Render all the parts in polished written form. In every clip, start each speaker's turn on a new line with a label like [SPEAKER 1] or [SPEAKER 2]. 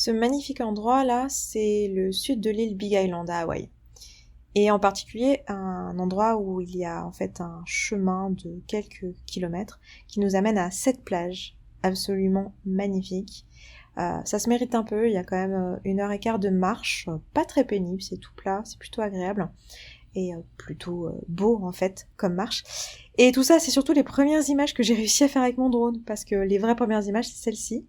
[SPEAKER 1] Ce magnifique endroit là, c'est le sud de l'île Big Island à Hawaï. Et en particulier un endroit où il y a en fait un chemin de quelques kilomètres qui nous amène à 7 plages absolument magnifiques. Ça se mérite un peu, il y a quand même 1h15 de marche, pas très pénible, c'est tout plat, c'est plutôt agréable et plutôt beau en fait comme marche. Et tout ça, c'est surtout les premières images que j'ai réussi à faire avec mon drone, parce que les vraies premières images, c'est celles-ci.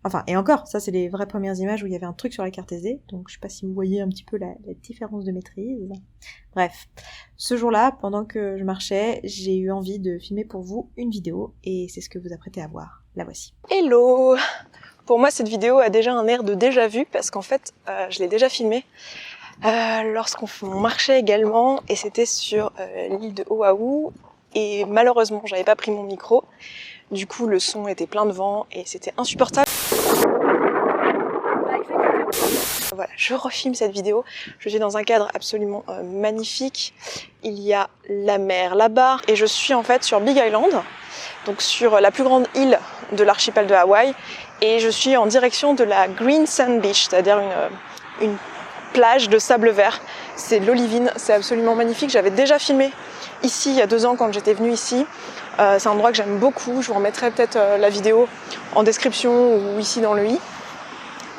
[SPEAKER 1] Enfin, et encore, ça c'est les vraies premières images où il y avait un truc sur la carte SD, donc je sais pas si vous voyez un petit peu la différence de maîtrise. Bref, ce jour-là, pendant que je marchais, j'ai eu envie de filmer pour vous une vidéo, et c'est ce que vous apprêtez à voir. La voici.
[SPEAKER 2] Hello! Pour moi, cette vidéo a déjà un air de déjà vu, parce qu'en fait, je l'ai déjà filmée lorsqu'on marchait également, et c'était sur l'île de Oahu, et malheureusement, j'avais pas pris mon micro. Du coup, le son était plein de vent et c'était insupportable. Voilà, je refilme cette vidéo. Je suis dans un cadre absolument magnifique. Il y a la mer là-bas et je suis en fait sur Big Island, donc sur la plus grande île de l'archipel de Hawaï, et je suis en direction de la Green Sand Beach, c'est-à-dire une plage de sable vert. C'est de l'olivine, c'est absolument magnifique. J'avais déjà filmé ici il y a 2 ans quand j'étais venue ici. C'est un endroit que j'aime beaucoup, je vous remettrai peut-être la vidéo en description ou ici dans le i.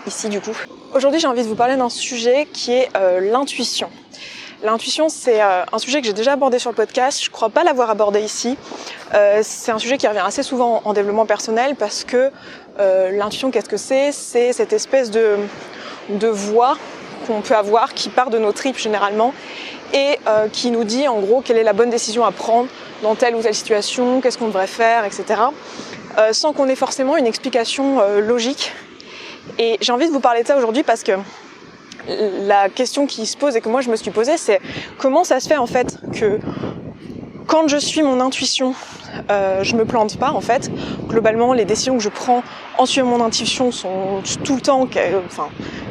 [SPEAKER 2] Ici du coup. Aujourd'hui j'ai envie de vous parler d'un sujet qui est l'intuition. L'intuition c'est un sujet que j'ai déjà abordé sur le podcast, je crois pas l'avoir abordé ici. C'est un sujet qui revient assez souvent en développement personnel parce que l'intuition qu'est-ce que c'est? C'est cette espèce de voix qu'on peut avoir qui part de nos tripes généralement et qui nous dit en gros quelle est la bonne décision à prendre dans telle ou telle situation, qu'est-ce qu'on devrait faire, etc. Sans qu'on ait forcément une explication logique. Et j'ai envie de vous parler de ça aujourd'hui parce que la question qui se pose et que moi je me suis posée, c'est comment ça se fait en fait que quand je suis mon intuition, je me plante pas en fait. Globalement, les décisions que je prends en suivant mon intuition sont tout le temps,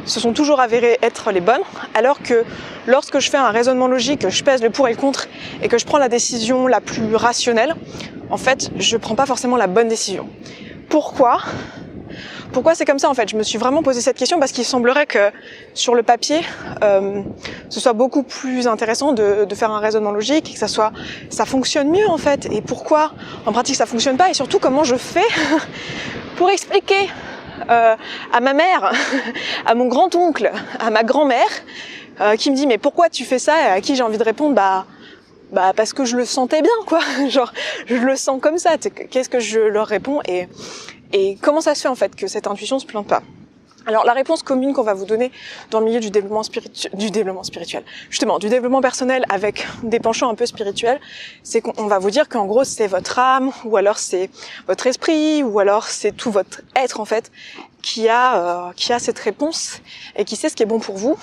[SPEAKER 2] se sont toujours avérées être les bonnes, alors que lorsque je fais un raisonnement logique, je pèse le pour et le contre et que je prends la décision la plus rationnelle, en fait, je prends pas forcément la bonne décision. Pourquoi c'est comme ça en fait? Je me suis vraiment posé cette question parce qu'il semblerait que sur le papier, ce soit beaucoup plus intéressant de faire un raisonnement logique et que ça fonctionne mieux en fait. Et pourquoi en pratique ça fonctionne pas? Et surtout comment je fais pour expliquer à ma mère, à mon grand-oncle, à ma grand-mère, qui me dit mais pourquoi tu fais ça? Et à qui j'ai envie de répondre bah parce que je le sentais bien quoi. Genre je le sens comme ça. Qu'est-ce que je leur réponds et comment ça se fait en fait que cette intuition se plante pas? Alors la réponse commune qu'on va vous donner dans le milieu du développement spirituel, justement du développement personnel avec des penchants un peu spirituels, c'est qu'on va vous dire qu'en gros c'est votre âme, ou alors c'est votre esprit, ou alors c'est tout votre être en fait qui a cette réponse et qui sait ce qui est bon pour vous.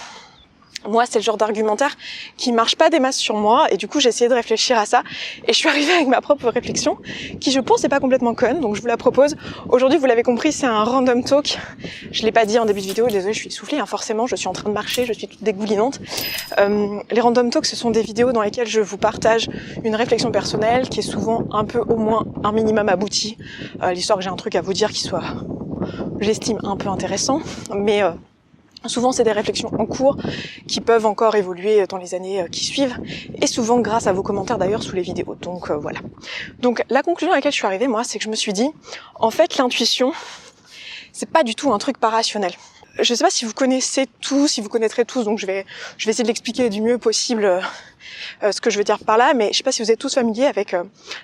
[SPEAKER 2] Moi, c'est le genre d'argumentaire qui marche pas des masses sur moi, et du coup, j'ai essayé de réfléchir à ça, et je suis arrivée avec ma propre réflexion, qui je pense n'est pas complètement conne, donc je vous la propose. Aujourd'hui, vous l'avez compris, c'est un random talk. Je l'ai pas dit en début de vidéo, désolée, je suis essoufflée, forcément, je suis en train de marcher, je suis toute dégoulinante. Les random talks, ce sont des vidéos dans lesquelles je vous partage une réflexion personnelle, qui est souvent un peu, au moins, un minimum aboutie. L'histoire que j'ai un truc à vous dire qui soit, j'estime, un peu intéressant, mais souvent, c'est des réflexions en cours qui peuvent encore évoluer dans les années qui suivent, et souvent grâce à vos commentaires d'ailleurs sous les vidéos. Donc voilà. Donc la conclusion à laquelle je suis arrivée, moi, c'est que je me suis dit, en fait, l'intuition, c'est pas du tout un truc pas rationnel. Je sais pas si vous connaissez tous, si vous connaîtrez tous, donc je vais essayer de l'expliquer du mieux possible ce que je veux dire par là, mais je sais pas si vous êtes tous familiers avec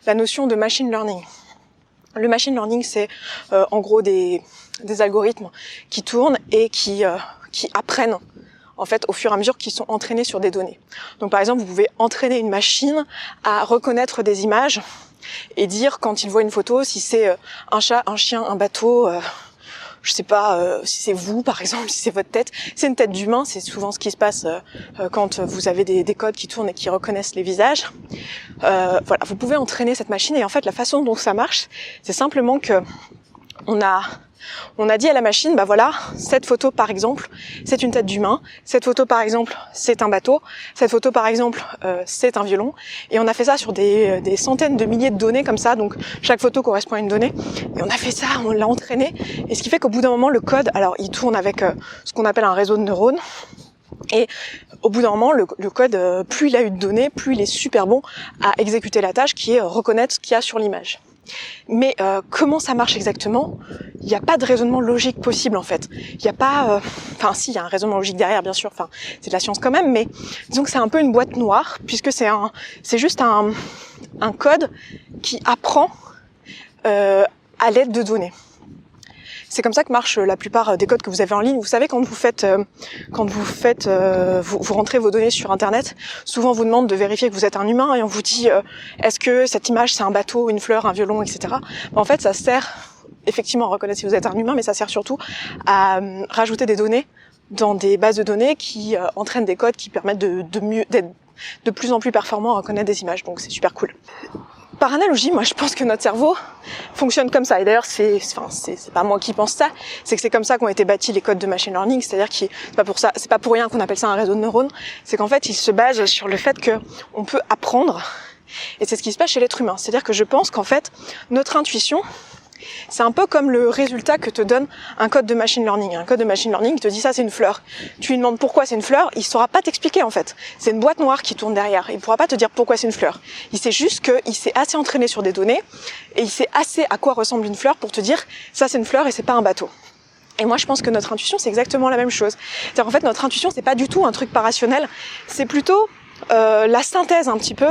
[SPEAKER 2] la notion de machine learning. Le machine learning, c'est en gros des algorithmes qui tournent et qui apprennent en fait au fur et à mesure qu'ils sont entraînés sur des données. Donc par exemple, vous pouvez entraîner une machine à reconnaître des images et dire quand il voit une photo si c'est un chat, un chien, un bateau, je sais pas si c'est vous par exemple, si c'est votre tête, c'est une tête d'humain, c'est souvent ce qui se passe quand vous avez des codes qui tournent et qui reconnaissent les visages. Voilà, vous pouvez entraîner cette machine, et en fait la façon dont ça marche, c'est simplement que on a On a dit à la machine, bah voilà, cette photo par exemple, c'est une tête d'humain, cette photo par exemple, c'est un bateau, cette photo par exemple, c'est un violon, et on a fait ça sur des centaines de milliers de données comme ça, donc chaque photo correspond à une donnée, et on a fait ça, on l'a entraîné, et ce qui fait qu'au bout d'un moment, le code, alors il tourne avec ce qu'on appelle un réseau de neurones, et au bout d'un moment, le code, plus il a eu de données, plus il est super bon à exécuter la tâche qui est reconnaître ce qu'il y a sur l'image. Mais comment ça marche exactement ? Il n'y a pas de raisonnement logique possible en fait. Il n'y a pas... Enfin si, il y a un raisonnement logique derrière bien sûr, enfin c'est de la science quand même, mais disons que c'est un peu une boîte noire, puisque c'est juste un code qui apprend à l'aide de données. C'est comme ça que marchent la plupart des codes que vous avez en ligne. Vous savez, quand vous rentrez vos données sur Internet, souvent on vous demande de vérifier que vous êtes un humain et on vous dit est-ce que cette image c'est un bateau, une fleur, un violon, etc. En fait, ça sert effectivement à reconnaître si vous êtes un humain, mais ça sert surtout à rajouter des données dans des bases de données qui entraînent des codes qui permettent d'être de plus en plus performants à reconnaître des images. Donc c'est super cool. Par analogie, moi je pense que notre cerveau fonctionne comme ça. Et d'ailleurs, c'est pas moi qui pense ça, c'est que c'est comme ça qu'ont été bâtis les codes de machine learning. C'est-à-dire que c'est pas pour rien qu'on appelle ça un réseau de neurones. C'est qu'en fait, il se base sur le fait que on peut apprendre. Et c'est ce qui se passe chez l'être humain. C'est-à-dire que je pense qu'en fait, notre intuition, c'est un peu comme le résultat que te donne un code de machine learning. Un code de machine learning te dit ça c'est une fleur. Tu lui demandes pourquoi c'est une fleur, il saura pas t'expliquer en fait. C'est une boîte noire qui tourne derrière. Il pourra pas te dire pourquoi c'est une fleur. Il sait juste qu'il s'est assez entraîné sur des données et il sait assez à quoi ressemble une fleur pour te dire ça c'est une fleur et c'est pas un bateau. Et moi je pense que notre intuition c'est exactement la même chose. C'est-à-dire en fait notre intuition c'est pas du tout un truc pas rationnel, c'est plutôt la synthèse un petit peu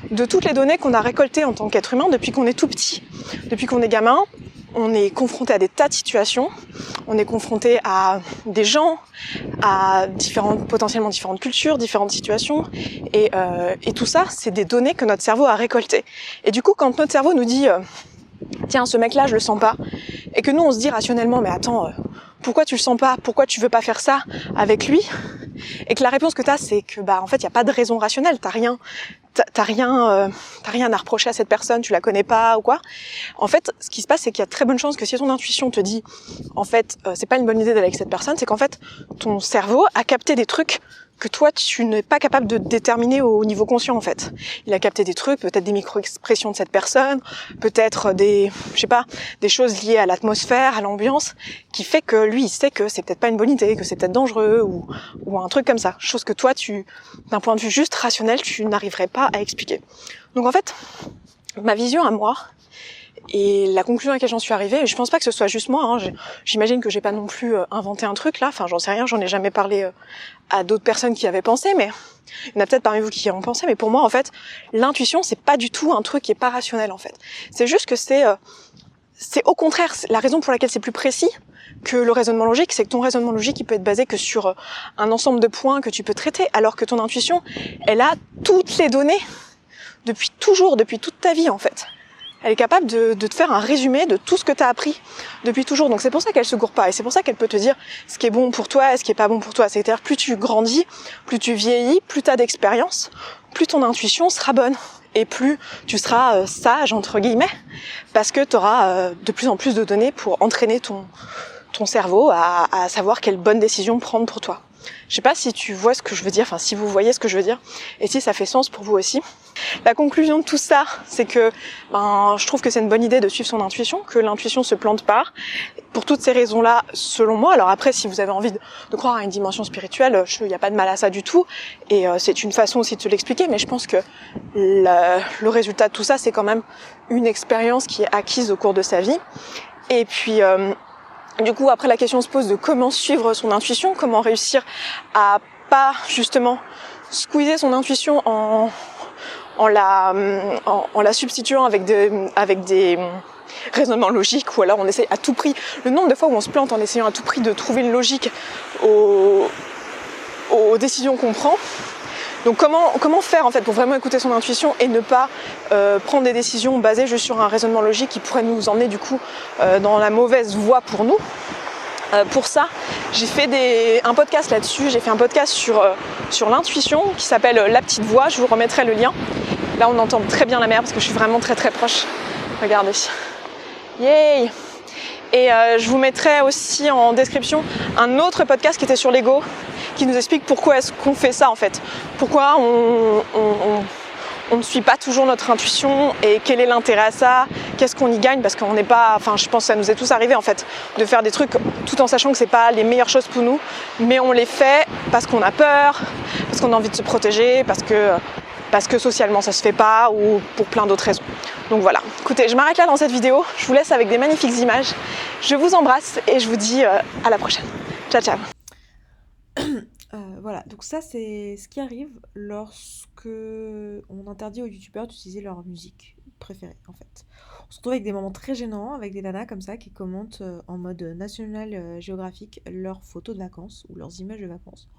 [SPEAKER 2] de toutes les données qu'on a récoltées en tant qu'être humain depuis qu'on est tout petit. Depuis qu'on est gamin, on est confronté à des tas de situations, on est confronté à des gens, à potentiellement différentes cultures, différentes situations, et tout ça, c'est des données que notre cerveau a récoltées. Et du coup, quand notre cerveau nous dit tiens, ce mec-là, je le sens pas, et que nous, on se dit rationnellement, mais attends, pourquoi tu le sens pas ? Pourquoi tu veux pas faire ça avec lui ? Et que la réponse que t'as, c'est que en fait, il y a pas de raison rationnelle. T'as rien à reprocher à cette personne. Tu la connais pas ou quoi. En fait, ce qui se passe, c'est qu'il y a très bonne chance que si ton intuition te dit, en fait, c'est pas une bonne idée d'aller avec cette personne, c'est qu'en fait, ton cerveau a capté des trucs que toi, tu n'es pas capable de déterminer au niveau conscient, en fait. Il a capté des trucs, peut-être des micro-expressions de cette personne, peut-être des choses liées à l'atmosphère, à l'ambiance, qui fait que lui, il sait que c'est peut-être pas une bonne idée, que c'est peut-être dangereux, ou un truc comme ça. Chose que toi, d'un point de vue juste rationnel, tu n'arriverais pas à expliquer. Donc en fait, ma vision à moi, et la conclusion à laquelle j'en suis arrivée, je pense pas que ce soit juste moi, hein, j'imagine que j'ai pas non plus inventé un truc là, enfin j'en sais rien, j'en ai jamais parlé à d'autres personnes qui avaient pensé, mais il y en a peut-être parmi vous qui y ont pensé, mais pour moi en fait, l'intuition c'est pas du tout un truc qui est pas rationnel en fait. C'est juste que c'est au contraire, la raison pour laquelle c'est plus précis que le raisonnement logique, c'est que ton raisonnement logique il peut être basé que sur un ensemble de points que tu peux traiter, alors que ton intuition, elle a toutes les données depuis toute ta vie en fait. Elle est capable de te faire un résumé de tout ce que tu as appris depuis toujours. Donc c'est pour ça qu'elle se gourre pas. Et c'est pour ça qu'elle peut te dire ce qui est bon pour toi et ce qui est pas bon pour toi. C'est-à-dire plus tu grandis, plus tu vieillis, plus tu as d'expérience, plus ton intuition sera bonne. Et plus tu seras sage, entre guillemets, parce que tu auras de plus en plus de données pour entraîner ton cerveau à savoir quelle bonne décision prendre pour toi. Je sais pas si tu vois ce que je veux dire, enfin si vous voyez ce que je veux dire, et si ça fait sens pour vous aussi. La conclusion de tout ça, c'est que je trouve que c'est une bonne idée de suivre son intuition, que l'intuition se plante pas. Pour toutes ces raisons-là, selon moi, alors après, si vous avez envie de croire à une dimension spirituelle, il n'y a pas de mal à ça du tout, et c'est une façon aussi de se l'expliquer, mais je pense que le résultat de tout ça, c'est quand même une expérience qui est acquise au cours de sa vie. Et puis... du coup, après, la question se pose de comment suivre son intuition, comment réussir à pas, justement, squeezer son intuition en la substituant avec des raisonnements logiques, ou alors on essaye à tout prix, le nombre de fois où on se plante en essayant à tout prix de trouver une logique aux décisions qu'on prend. Donc comment faire en fait pour vraiment écouter son intuition et ne pas prendre des décisions basées juste sur un raisonnement logique qui pourrait nous emmener du coup dans la mauvaise voie pour nous. Pour ça, j'ai fait un podcast là-dessus, j'ai fait un podcast sur l'intuition qui s'appelle La Petite Voix, je vous remettrai le lien. Là on entend très bien la mer parce que je suis vraiment très très proche. Regardez. Yay! Et je vous mettrai aussi en description un autre podcast qui était sur l'ego, qui nous explique pourquoi est-ce qu'on fait ça en fait. Pourquoi on ne suit pas toujours notre intuition et quel est l'intérêt à ça, qu'est-ce qu'on y gagne, parce qu'on n'est pas, enfin je pense que ça nous est tous arrivé en fait, de faire des trucs tout en sachant que c'est pas les meilleures choses pour nous, mais on les fait parce qu'on a peur, parce qu'on a envie de se protéger, parce que socialement ça se fait pas ou pour plein d'autres raisons. Donc voilà, écoutez, je m'arrête là dans cette vidéo, je vous laisse avec des magnifiques images, je vous embrasse et je vous dis à la prochaine. Ciao ciao.
[SPEAKER 1] Voilà, donc ça c'est ce qui arrive lorsque on interdit aux youtubeurs d'utiliser leur musique préférée en fait. On se retrouve avec des moments très gênants, avec des nanas comme ça qui commentent en mode National Geographic leurs photos de vacances ou leurs images de vacances.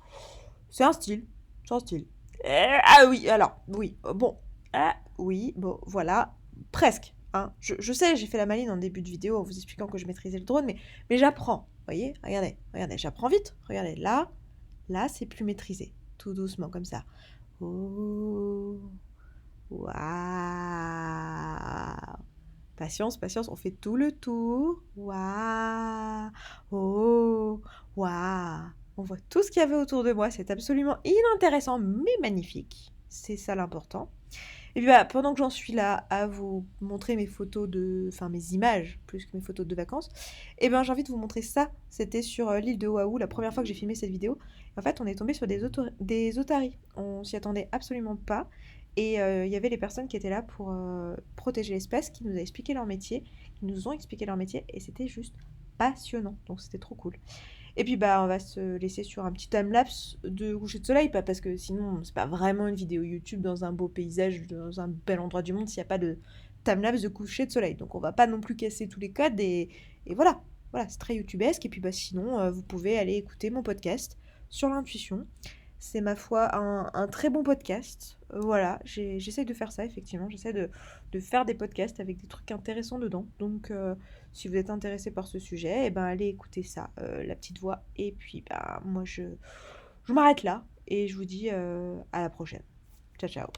[SPEAKER 1] C'est un style, c'est un style. Ah oui, alors, oui, bon, ah oui, bon, voilà, presque. Hein. Je sais, j'ai fait la maline en début de vidéo en vous expliquant que je maîtrisais le drone, mais j'apprends. Vous voyez, regardez, j'apprends vite. Regardez, là, c'est plus maîtrisé. Tout doucement, comme ça. Oh, waouh. Patience, on fait tout le tour. Waouh. Oh, waouh. On voit tout ce qu'il y avait autour de moi. C'est absolument inintéressant, mais magnifique. C'est ça l'important. Et puis pendant que j'en suis là à vous montrer mes photos enfin mes images, plus que mes photos de vacances, j'ai envie de vous montrer ça. C'était sur l'île de Oahu, la première fois que j'ai filmé cette vidéo. En fait, on est tombé sur des otaries. On s'y attendait absolument pas. Et il y avait les personnes qui étaient là pour protéger l'espèce, qui nous ont expliqué leur métier, et c'était juste passionnant. Donc c'était trop cool. Et puis on va se laisser sur un petit timelapse de coucher de soleil, pas parce que sinon c'est pas vraiment une vidéo YouTube dans un beau paysage, dans un bel endroit du monde s'il n'y a pas de timelapse de coucher de soleil. Donc on va pas non plus casser tous les codes et voilà. Voilà, c'est très youtubesque. Et puis sinon, vous pouvez aller écouter mon podcast sur l'intuition. C'est ma foi un très bon podcast. Voilà, j'essaye de faire ça effectivement. J'essaie de faire des podcasts avec des trucs intéressants dedans. Donc si vous êtes intéressé par ce sujet, allez écouter ça, la petite voix. Et puis moi je m'arrête là et je vous dis à la prochaine. Ciao ciao.